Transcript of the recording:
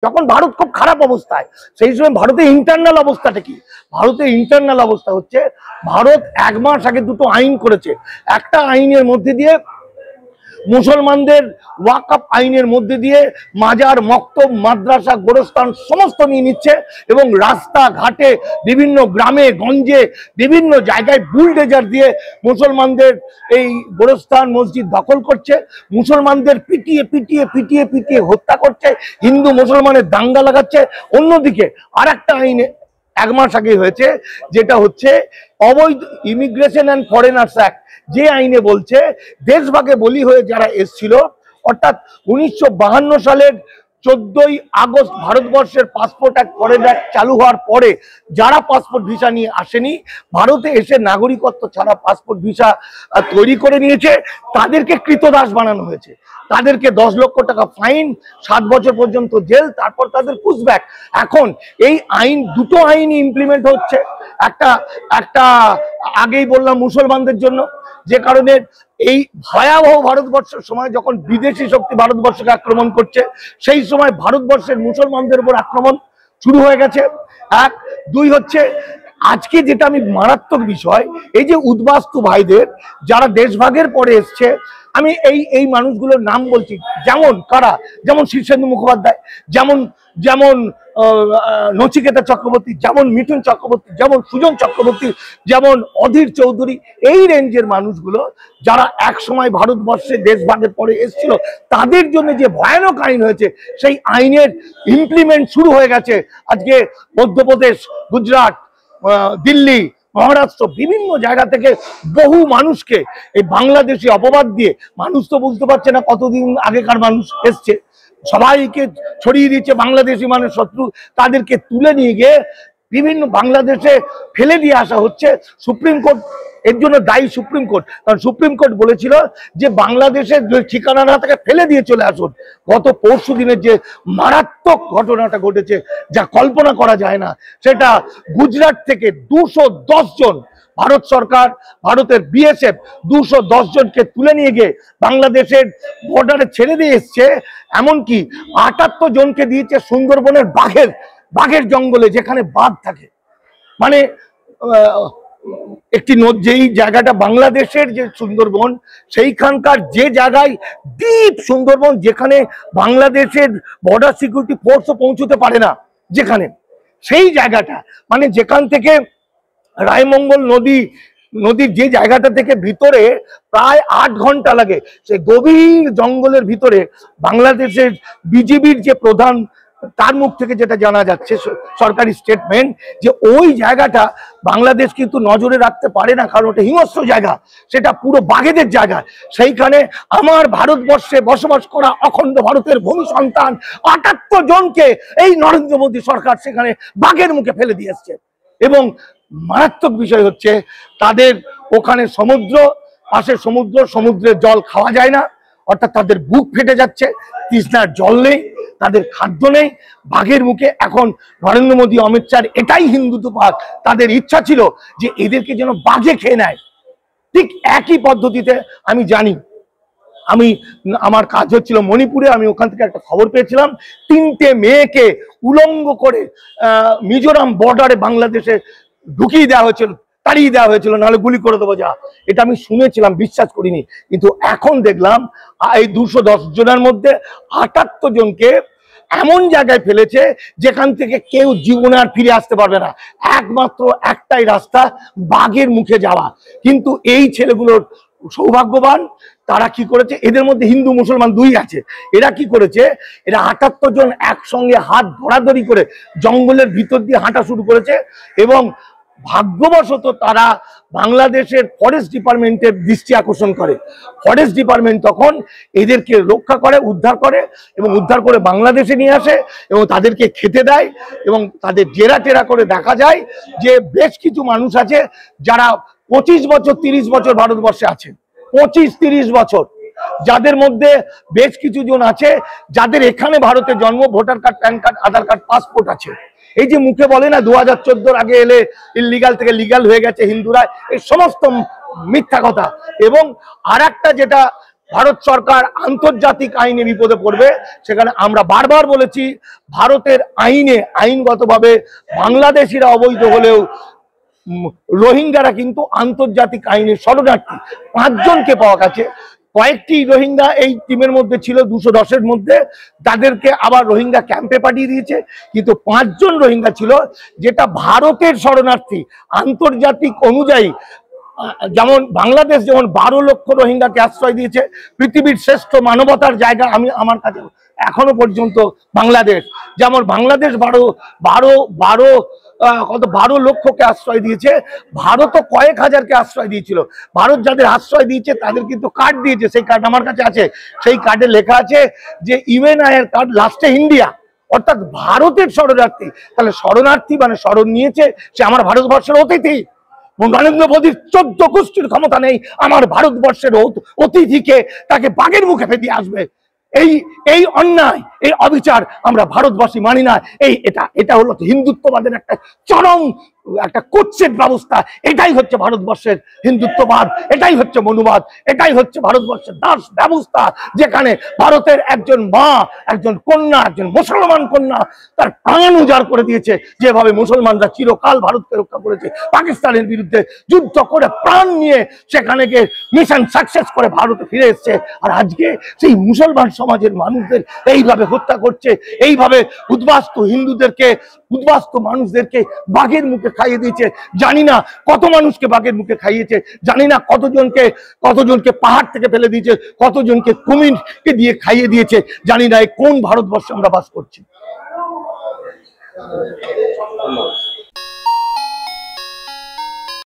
যখন ভারত খুব খারাপ অবস্থায়, সেই সময় ভারতের ইন্টারনাল অবস্থাটা কি? ভারতের ইন্টারনাল অবস্থা হচ্ছে, ভারত 1 মাস আগে 2টো আইন করেছে। একটা আইনের মধ্যে দিয়ে মুসলমানদের ওয়াকফ আইনের মধ্যে দিয়ে মাজার, মক্তব, মাদ্রাসা, গোরস্থান সমস্ত নিয়ে নিচ্ছে এবং রাস্তা ঘাটে বিভিন্ন গ্রামে গঞ্জে বিভিন্ন জায়গায় বুলডোজার দিয়ে মুসলমানদের এই গোরস্থান মসজিদ দখল করছে, মুসলমানদের পিটিয়ে পিটিয়ে পিটিয়ে পিটিয়ে হত্যা করছে, হিন্দু মুসলমানের দাঙ্গা লাগাচ্ছে। অন্যদিকে আর একটা আইনে 1 মাস আগে হয়েছে, যেটা হচ্ছে অবৈধ ইমিগ্রেশন অ্যান্ড ফরেনার্স অ্যাক্ট, যে আইনে বলছে দেশভাগে বলি হয়ে যারা এসছিল, অর্থাৎ 1952 সালের 14ই আগস্ট ভারতবর্ষের পাসপোর্ট অ্যাক্ট ফরেন অ্যাক্ট চালু হওয়ার পরে যারা পাসপোর্ট ভিসা নিয়ে আসেনি, ভারতে এসে নাগরিকত্ব ছাড়া পাসপোর্ট ভিসা তৈরি করে নিয়েছে, তাদেরকে কৃতদাস বানানো হয়েছে। তাদেরকে 10 লক্ষ টাকা ফাইন, 7 বছর পর্যন্ত জেল, তারপর তাদের পুশব্যাক। এখন এই আইন, 2টো আইন ইমপ্লিমেন্ট হচ্ছে। একটা আগেই বললাম মুসলমানদের জন্য, যে কারণে এই ভয়াবহ ভারতবর্ষের সময় যখন বিদেশি শক্তি ভারতবর্ষকে আক্রমণ করছে, সেই সময় ভারতবর্ষের মুসলমানদের উপর আক্রমণ শুরু হয়ে গেছে। 1, 2 হচ্ছে আজকে যেটা আমি মারাত্মক বিষয়, এই যে উদ্বাস্তু ভাইদের যারা দেশভাগের পরে এসছে, আমি এই মানুষগুলোর নাম বলছি, যেমন কারা, যেমন শীর্ষেন্দু মুখোপাধ্যায়, যেমন নচিকেতা চক্রবর্তী, যেমন মিঠুন চক্রবর্তী, যেমন সুজন চক্রবর্তী, যেমন অধীর চৌধুরী, এই রেঞ্জের মানুষগুলো যারা এক সময় ভারতবর্ষে দেশভাগের পরে এসেছিল, তাদের জন্য যে ভয়ানক আইন হয়েছে, সেই আইনের ইমপ্লিমেন্ট শুরু হয়ে গেছে। আজকে মধ্যপ্রদেশ, গুজরাট, দিল্লি, মহারাষ্ট্র, বিভিন্ন জায়গা থেকে বহু মানুষকে এই বাংলাদেশি অপবাদ দিয়ে, মানুষ তো বুঝতে পারছে না কতদিন আগেকার মানুষ এসছে, সবাইকে ছড়িয়ে দিচ্ছে বাংলাদেশি মানুষ শত্রু, তাদেরকে তুলে নিয়ে গিয়ে বিভিন্ন বাংলাদেশে ফেলে দিয়ে আসা হচ্ছে। সুপ্রিম কোর্ট এর জন্য দায়ী, সুপ্রিম কোর্ট, কারণ সুপ্রিম কোর্ট বলেছিল যে বাংলাদেশের ঠিকানা না থেকে ফেলে দিয়ে চলে আসুন। গত পরশু দিনের যে মারাত্মক ঘটনাটা ঘটেছে, যা কল্পনা করা যায় না, সেটা গুজরাট থেকে 210 জন, ভারত সরকার, ভারতের বিএসএফ 210 জনকে তুলে নিয়ে গিয়ে বাংলাদেশের বর্ডারে ছেড়ে দিয়ে এসছে। এমনকি 78 জনকে দিয়েছে সুন্দরবনের বাঘের জঙ্গলে, যেখানে বাঘ থাকে। মানে একটি যেই জায়গাটা বাংলাদেশের যে সুন্দরবন, সেইখানকার যে জায়গায় ডিপ সুন্দরবন, যেখানে বাংলাদেশের বর্ডার সিকিউরিটি ফোর্সও পৌঁছতে পারে না, যেখানে সেই জায়গাটা, মানে যেখান থেকে রায়মঙ্গল নদীর যে জায়গাটা থেকে ভিতরে প্রায় 8 ঘন্টা লাগে, সেই গভীর জঙ্গলের ভিতরে বাংলাদেশের বিজিবির যে প্রধান, তার মুখ থেকে যেটা জানা যাচ্ছে সরকারি স্টেটমেন্ট, যে ওই জায়গাটা বাংলাদেশ কিন্তু নজরে রাখতে পারে না, কারণ ওটা হিংস্র জায়গা, সেটা পুরো বাঘেদের জায়গা। সেইখানে আমার ভারতবর্ষে বসবাস করা অখণ্ড ভারতের ভূমি সন্তান 78 জনকে এই নরেন্দ্র মোদী সরকার সেখানে বাঘের মুখে ফেলে দিয়ে এসছে। এবং মারাত্মক বিষয় হচ্ছে, তাদের ওখানে সমুদ্র, পাশে সমুদ্রের জল খাওয়া যায় না, অর্থাৎ তাদের বুক ফেটে যাচ্ছে, তৃষ্ণার জল নেই, তাদের খাদ্য নেই, বাঘের মুখে। এখন নরেন্দ্র মোদী, অমিত শাহ এটাই হিন্দুত্ববাদ, তাদের ইচ্ছা ছিল যে এদেরকে যেন বাঘে খেয়ে নেয়। ঠিক একই পদ্ধতিতে আমি জানি, আমার কাজ হচ্ছিল মণিপুরে, আমি ওখান থেকে একটা খবর পেয়েছিলাম, 3টে মেয়েকে উলঙ্গ করে মিজোরাম বর্ডারে বাংলাদেশে ঢুকিয়ে দেওয়া হয়েছিল, তাড়িয়ে দেওয়া হয়েছিল, নাহলে গুলি করে দেবো যা। এটা আমি শুনেছিলাম, বিশ্বাস করিনি, কিন্তু এখন দেখলাম এই 210 জনের মধ্যে 78 জনকে এমন জায়গায় ফেলেছে যেখান থেকে কেউ জীবনে আর ফিরে আসতে পারবে না। একমাত্র একটাই রাস্তা, বাঘের মুখে যাওয়া। কিন্তু এই ছেলেগুলোর সৌভাগ্যবান, তারা কি করেছে, এদের মধ্যে হিন্দু মুসলমান 2 আছে, এরা কি করেছে, এরা 78 জন একসঙ্গে হাত ধরাধরি করে জঙ্গলের ভিতর দিয়ে হাঁটা শুরু করেছে। এবং ভাগ্যবশত তারা বাংলাদেশের ফরেস্ট ডিপার্টমেন্টের দৃষ্টি আকর্ষণ করে। ফরেস্ট ডিপার্টমেন্ট তখন এদেরকে রক্ষা করে, উদ্ধার করে, এবং উদ্ধার করে বাংলাদেশে নিয়ে আসে এবং তাদেরকে খেতে দেয়। এবং তাদের জেরা টেরা করে দেখা যায় যে বেশ কিছু মানুষ আছে যারা 25 বছর 30 বছর ভারতবর্ষে আছে, 25-30 বছর, যাদের মধ্যে বেশ কিছু জন আছে যাদের এখানে ভারতে জন্ম, ভোটার কার্ড, প্যান কার্ড, আধার কার্ড, পাসপোর্ট আছে। এই যে মুখে বলে না 2014 আগে এলে ইললিগাল থেকে লিগাল হয়ে গেছে হিন্দুরা, এই সমস্ত মিথ্যা কথা। এবং আর একটা যেটা ভারত সরকার আন্তর্জাতিক আইনে বিপদে পড়বে। সেখানে আমরা বারবার বলেছি, ভারতের আইনে আইনগতভাবে বাংলাদেশিরা অবৈধ হলেও রোহিঙ্গারা কিন্তু আন্তর্জাতিক আইনের শরণার্থী। 5 জনকে পাওয়া গেছে। কয়েকটি রোহিঙ্গা এই টিমের মধ্যে ছিল 210-এর মধ্যে, তাদেরকে আবার রোহিঙ্গা ক্যাম্পে পাঠিয়ে দিয়েছে। কিন্তু 5 জন রোহিঙ্গা ছিল যেটা ভারতের শরণার্থী। আন্তর্জাতিক অনুযায়ী যেমন বাংলাদেশ যেমন 12 লক্ষ রোহিঙ্গাকে আশ্রয় দিয়েছে, পৃথিবীর শ্রেষ্ঠ মানবতার জায়গা আমার কাছে এখনো পর্যন্ত বাংলাদেশ। যেমন বাংলাদেশ 12 লক্ষকে আশ্রয় দিয়েছে, ভারতও কয়েক হাজারকে আশ্রয় দিয়েছিল। ভারত যাদের আশ্রয় দিয়েছে তাদের কিন্তু কার্ড দিয়েছে, সেই কার্ড আমার কাছে আছে। সেই কার্ডে লেখা আছে যে ইউএনআই এর কার্ড, লাস্টে ইন্ডিয়া, অর্থাৎ ভারতের শরণার্থী। তাহলে শরণার্থী মানে শরণ নিয়েছে, সে আমার ভারতবর্ষের অতিথি। নরেন্দ্র মোদীর 14 গোষ্ঠীর ক্ষমতা নেই আমার ভারতবর্ষের অতিথিকে তাকে বাঘের মুখে ফেলে আসবে। এই অন্যায়, এই অবিচার আমরা ভারতবাসী মানি না। এটা হলো হিন্দুত্ববাদের একটা চরম একটা কুৎসিত ব্যবস্থা। এটাই হচ্ছে ভারতবর্ষের হিন্দুত্ববাদ, এটাই হচ্ছে মনুবাদ, এটাই হচ্ছে ভারতবর্ষের দাস ব্যবস্থা, যেখানে ভারতের একজন মা, একজন কন্যা, একজন মুসলমান কন্যা তার প্রাণ উজাড় করে দিয়েছে। যেভাবে মুসলমানরা চিরকাল ভারতকে রক্ষা করেছে, পাকিস্তানের বিরুদ্ধে যুদ্ধ করে প্রাণ নিয়ে সেখানে গিয়ে মিশন সাকসেস করে ভারতে ফিরে এসছে। আর আজকে সেই মুসলমান সমাজের মানুষদের এইভাবে হত্যা করছে, এইভাবে উদ্বাস্তু হিন্দুদেরকে, উদ্বাস্তু মানুষদেরকে বাঘের মুখে খাইয়ে দিয়েছে। জানি না কত মানুষকে বাঘের মুখে খাইয়েছে, জানি না কতজনকে পাহাড় থেকে ফেলে দিয়েছে, কতজনকে কুমিরকে দিয়ে খাইয়ে দিয়েছে। জানি না কোন ভারতবর্ষে আমরা বাস করছি।